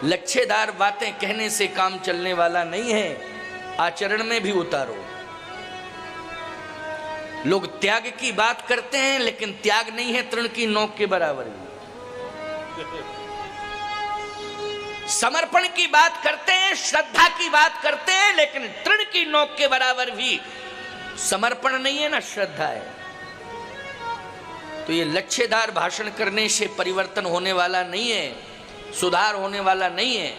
लच्छेदार बातें कहने से काम चलने वाला नहीं है, आचरण में भी उतारो। लोग त्याग की बात करते हैं लेकिन त्याग नहीं है तृण की नोक के बराबर भी। समर्पण की बात करते हैं, श्रद्धा की बात करते हैं, लेकिन तृण की नोक के बराबर भी समर्पण नहीं है ना श्रद्धा है। तो ये लच्छेदार भाषण करने से परिवर्तन होने वाला नहीं है, सुधार होने वाला नहीं है।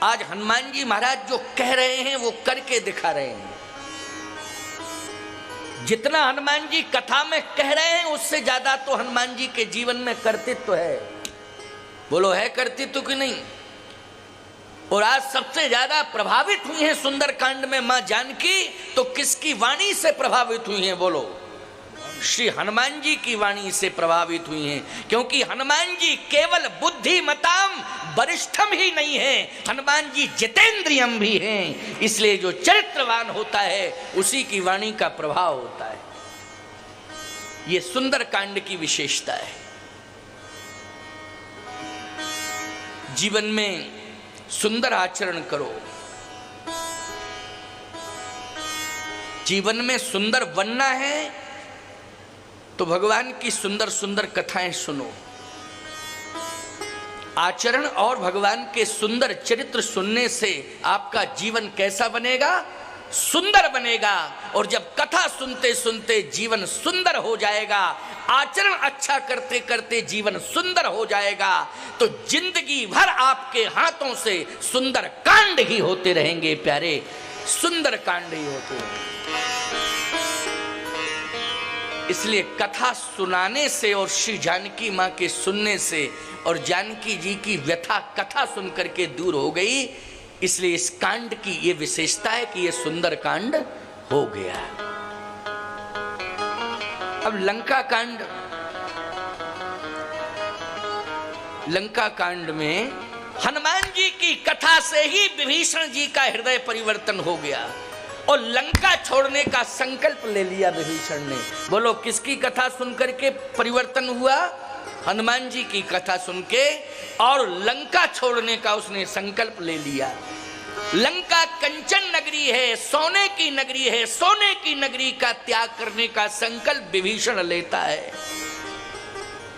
आज हनुमान जी महाराज जो कह रहे हैं वो करके दिखा रहे हैं। जितना हनुमान जी कथा में कह रहे हैं उससे ज्यादा तो हनुमान जी के जीवन में कर्तृत्व है। बोलो है कर्तृत्व कि नहीं? और आज सबसे ज्यादा प्रभावित हुई हैं सुंदरकांड में मां जानकी, तो किसकी वाणी से प्रभावित हुई हैं? बोलो श्री हनुमान जी की वाणी से प्रभावित हुई हैं, क्योंकि हनुमान जी केवल बुद्धिमताम वरिष्ठम ही नहीं है, हनुमान जी जितेंद्रियम भी हैं। इसलिए जो चरित्रवान होता है उसी की वाणी का प्रभाव होता है। ये सुंदरकांड की विशेषता है। जीवन में सुंदर आचरण करो, जीवन में सुंदर बनना है तो भगवान की सुंदर सुंदर कथाएं सुनो। आचरण और भगवान के सुंदर चरित्र सुनने से आपका जीवन कैसा बनेगा? सुंदर बनेगा। और जब कथा सुनते सुनते जीवन सुंदर हो जाएगा, आचरण अच्छा करते करते जीवन सुंदर हो जाएगा, तो जिंदगी भर आपके हाथों से सुंदर कांड ही होते रहेंगे प्यारे, सुंदर कांड ही होते रहेंगे। इसलिए कथा सुनाने से और श्री जानकी मां के सुनने से और जानकी जी की व्यथा कथा सुन करके दूर हो गई। इसलिए इस कांड की ये विशेषता है कि ये सुंदर कांड हो गया। अब लंका कांड में हनुमान जी की कथा से ही विभीषण जी का हृदय परिवर्तन हो गया और लंका छोड़ने का संकल्प ले लिया विभीषण ने। बोलो किसकी कथा सुनकर के परिवर्तन हुआ? हनुमान जी की कथा सुन के, और लंका छोड़ने का उसने संकल्प ले लिया। लंका कंचन नगरी है, सोने की नगरी है, सोने की नगरी का त्याग करने का संकल्प विभीषण लेता है।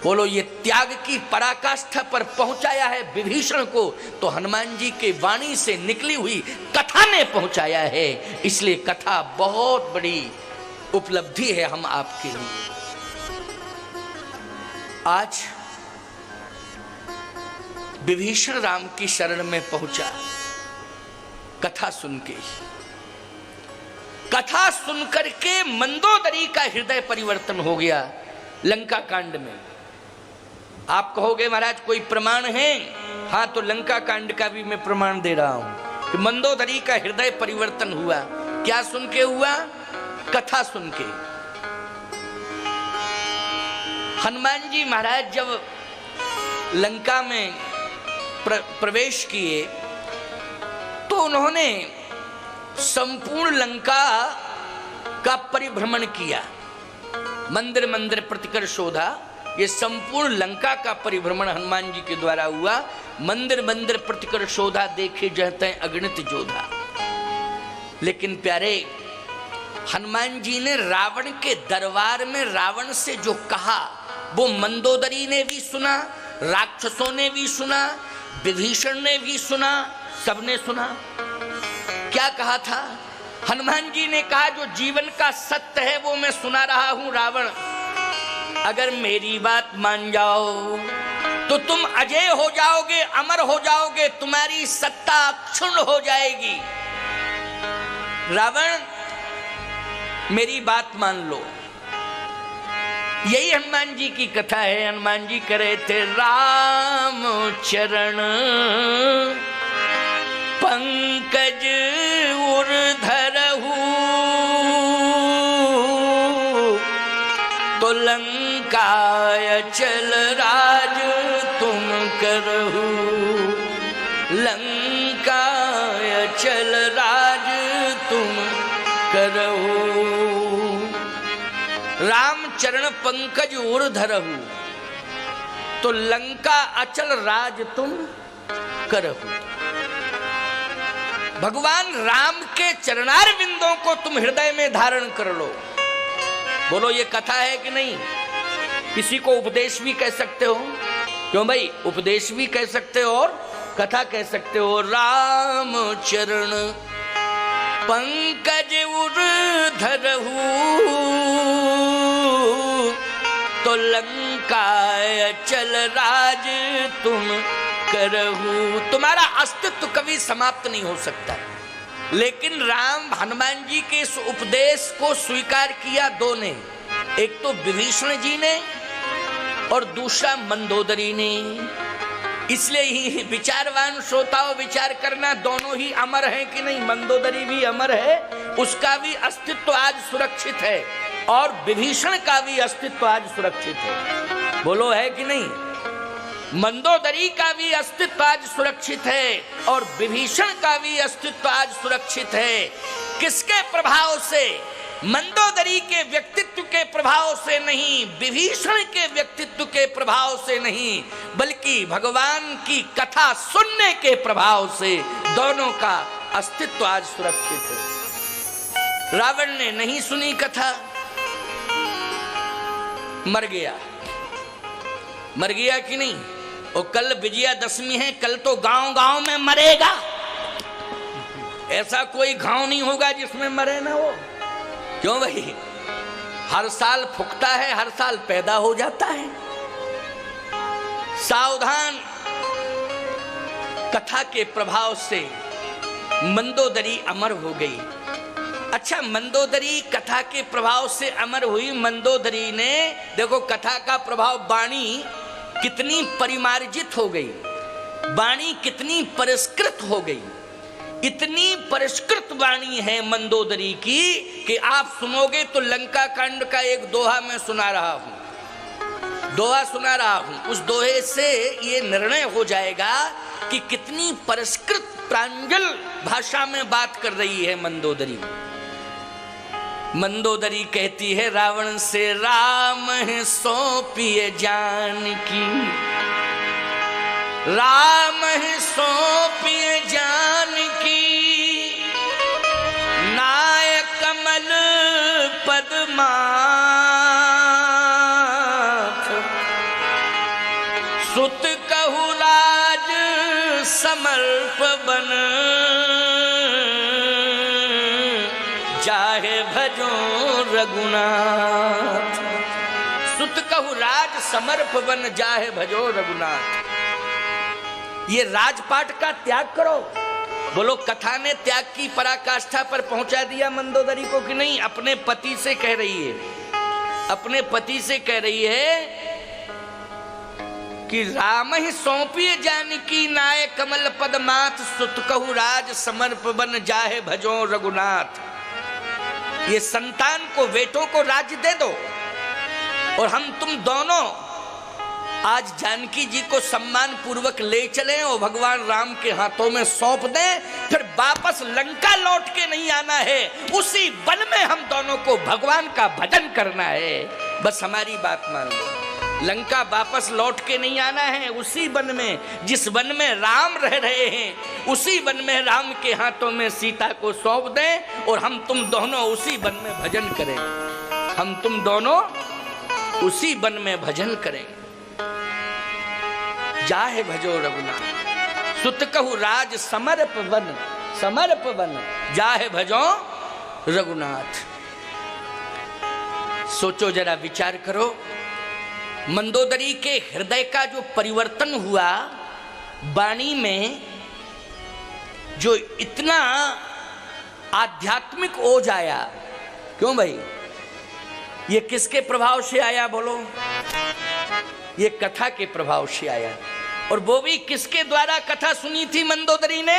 बोलो ये त्याग की पराकाष्ठा पर पहुंचाया है विभीषण को, तो हनुमान जी के वाणी से निकली हुई कथा ने पहुंचाया है। इसलिए कथा बहुत बड़ी उपलब्धि है हम आपके लिए। आज विभीषण राम की शरण में पहुंचा कथा सुन के। कथा सुनकर के मंदोदरी का हृदय परिवर्तन हो गया लंका कांड में। आप कहोगे महाराज कोई प्रमाण है? हाँ, तो लंका कांड का भी मैं प्रमाण दे रहा हूं कि मंदोदरी का हृदय परिवर्तन हुआ। क्या सुन के हुआ? कथा सुन के। हनुमान जी महाराज जब लंका में प्रवेश किए तो उन्होंने संपूर्ण लंका का परिभ्रमण किया। मंदिर मंदिर प्रतिकर शोधा, ये संपूर्ण लंका का परिभ्रमण हनुमान जी के द्वारा हुआ। मंदिर मंदिर प्रतिकर शोधा, देखे जहते अगणित जोधा। लेकिन प्यारे हनुमान जी ने रावण के दरबार में रावण से जो कहा वो मंदोदरी ने भी सुना, राक्षसों ने भी सुना, विभीषण ने भी सुना, सबने सुना। क्या कहा था? हनुमान जी ने कहा जो जीवन का सत्य है वो मैं सुना रहा हूं रावण, अगर मेरी बात मान जाओ तो तुम अजय हो जाओगे, अमर हो जाओगे, तुम्हारी सत्ता क्षुण्ण हो जाएगी। रावण मेरी बात मान लो। यही हनुमान जी की कथा है। हनुमान जी करे थे राम चरण पंकज उर्धरहु, तो लंकाय चल राज तुम करहु, लंकाय चल राज तुम करहु। राम चरण पंकज उर्धरहु, तो लंका अचल राज तुम करहु। भगवान राम के चरणार बिंदों को तुम हृदय में धारण कर लो। बोलो ये कथा है कि नहीं? किसी को उपदेश भी कह सकते हो, क्यों भाई? उपदेश भी कह सकते हो और कथा कह सकते हो। राम चरण पंकज उर धरहु, तो लंका चल राज तुम करहु। तुम्हारा अस्तित्व कभी समाप्त नहीं हो सकता। लेकिन राम हनुमान जी के इस उपदेश को स्वीकार किया दो ने, एक तो विभीषण जी ने और दूसरा मंदोदरी ने। इसलिए ही विचारवान श्रोताओं विचार करना, दोनों ही अमर हैं कि नहीं? मंदोदरी भी अमर है, उसका भी अस्तित्व आज सुरक्षित है, और विभीषण का भी अस्तित्व आज सुरक्षित है। बोलो है कि नहीं? मंदोदरी का भी अस्तित्व आज सुरक्षित है और विभीषण का भी अस्तित्व आज सुरक्षित है। किसके प्रभाव से? मंदोदरी के व्यक्तित्व के प्रभाव से नहीं, विभीषण के व्यक्तित्व के प्रभाव से नहीं, बल्कि भगवान की कथा सुनने के प्रभाव से दोनों का अस्तित्व आज सुरक्षित है। रावण ने नहीं सुनी कथा, मर गया। मर गया कि नहीं? और कल विजयादशमी है, कल तो गांव गांव में मरेगा। ऐसा कोई गांव नहीं होगा जिसमें मरे ना वो। क्यों भाई? हर साल फूकता है, हर साल पैदा हो जाता है। सावधान। कथा के प्रभाव से मंदोदरी अमर हो गई। अच्छा, मंदोदरी कथा के प्रभाव से अमर हुई। मंदोदरी ने देखो कथा का प्रभाव, वाणी कितनी परिमार्जित हो गई, वाणी कितनी परिष्कृत हो गई। इतनी परिष्कृत वाणी है मंदोदरी की कि आप सुनोगे तो लंका कांड का एक दोहा मैं सुना रहा हूं, दोहा सुना रहा हूं। उस दोहे से ये निर्णय हो जाएगा कि कितनी परिष्कृत प्रांजल भाषा में बात कर रही है मंदोदरी। मंदोदरी कहती है, रावण से राम है सौंपिए जानकी, राम है सौंपिए जानकी, नाय कमल पद्माथ, सुत कहु राज समर्प बन, जाहे भजो रघुनाथ। सुत कहु राज समर्प बन, जाहे भजो रघुनाथ। ये राजपाट का त्याग करो। बोलो, कथा ने त्याग की पराकाष्ठा पर पहुंचा दिया मंदोदरी को कि नहीं? अपने पति से कह रही है, अपने पति से कह रही है कि राम ही सौंपिए जानकी, नाय कमल पद्माथ, सुत कहु राज समर्प बन, जाहे भजो रघुनाथ। ये संतान को, बेटों को राज्य दे दो और हम तुम दोनों आज जानकी जी को सम्मान पूर्वक ले चलें और भगवान राम के हाथों में सौंप दें। फिर वापस लंका लौट के नहीं आना है, उसी वन में हम दोनों को भगवान का भजन करना है। बस हमारी बात मान लो। लंका वापस लौट के नहीं आना है, उसी वन में, जिस वन में राम रह रहे हैं, उसी वन में राम के हाथों में सीता को सौंप दें और हम तुम दोनों उसी वन में भजन करें। हम तुम दोनों उसी वन में भजन करें। जाहे भजो रघुनाथ, सुत कहु राज समर्प वन, समर्प वन, जाहे भजो रघुनाथ। सोचो जरा, विचार करो, मंदोदरी के हृदय का जो परिवर्तन हुआ, वाणी में जो इतना आध्यात्मिक ओज आया, क्यों भाई? ये किसके प्रभाव से आया बोलो? ये कथा के प्रभाव से आया। और वो भी किसके द्वारा कथा सुनी थी मंदोदरी ने?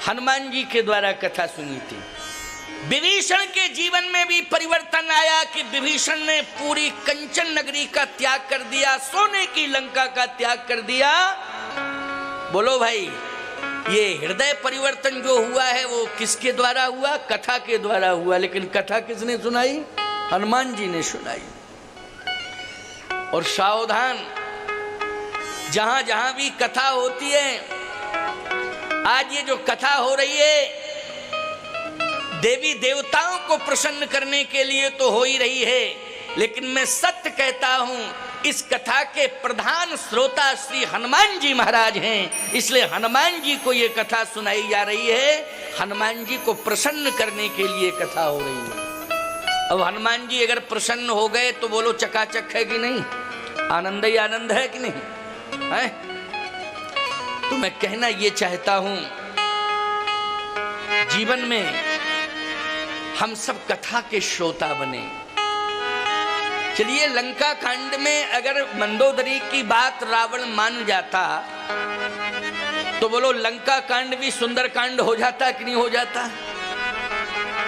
हनुमान जी के द्वारा कथा सुनी थी। विभीषण के जीवन में भी परिवर्तन आया कि विभीषण ने पूरी कंचन नगरी का त्याग कर दिया, सोने की लंका का त्याग कर दिया। बोलो भाई, ये हृदय परिवर्तन जो हुआ है वो किसके द्वारा हुआ? कथा के द्वारा हुआ। लेकिन कथा किसने सुनाई? हनुमान जी ने सुनाई। और सावधान, जहां जहां भी कथा होती है आज ये जो कथा हो रही है देवी देवताओं को प्रसन्न करने के लिए तो हो ही रही है, लेकिन मैं सत्य कहता हूं इस कथा के प्रधान श्रोता श्री हनुमान जी महाराज हैं, इसलिए हनुमान जी को ये कथा सुनाई जा रही है। हनुमान जी को प्रसन्न करने के लिए कथा हो रही है। अब हनुमान जी अगर प्रसन्न हो गए तो बोलो चकाचक है कि नहीं, आनंद ही आनंद है कि नहीं है? तो मैं कहना ये चाहता हूं जीवन में हम सब कथा के श्रोता बने। चलिए लंका कांड में अगर मंदोदरी की बात रावण मान जाता तो बोलो लंका कांड भी सुंदर कांड हो जाता कि नहीं हो जाता?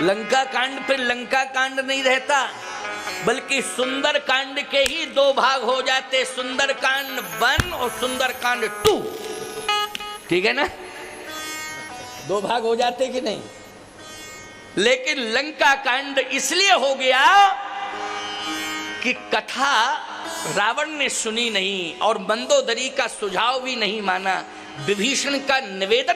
लंका कांड फिर लंका कांड नहीं रहता, बल्कि सुंदर कांड के ही दो भाग हो जाते, सुंदर कांड 1 और सुंदर कांड 2। ठीक है ना, दो भाग हो जाते कि नहीं? लेकिन लंका कांड इसलिए हो गया कि कथा रावण ने सुनी नहीं और मंदोदरी का सुझाव भी नहीं माना। विभीषण का निवेदन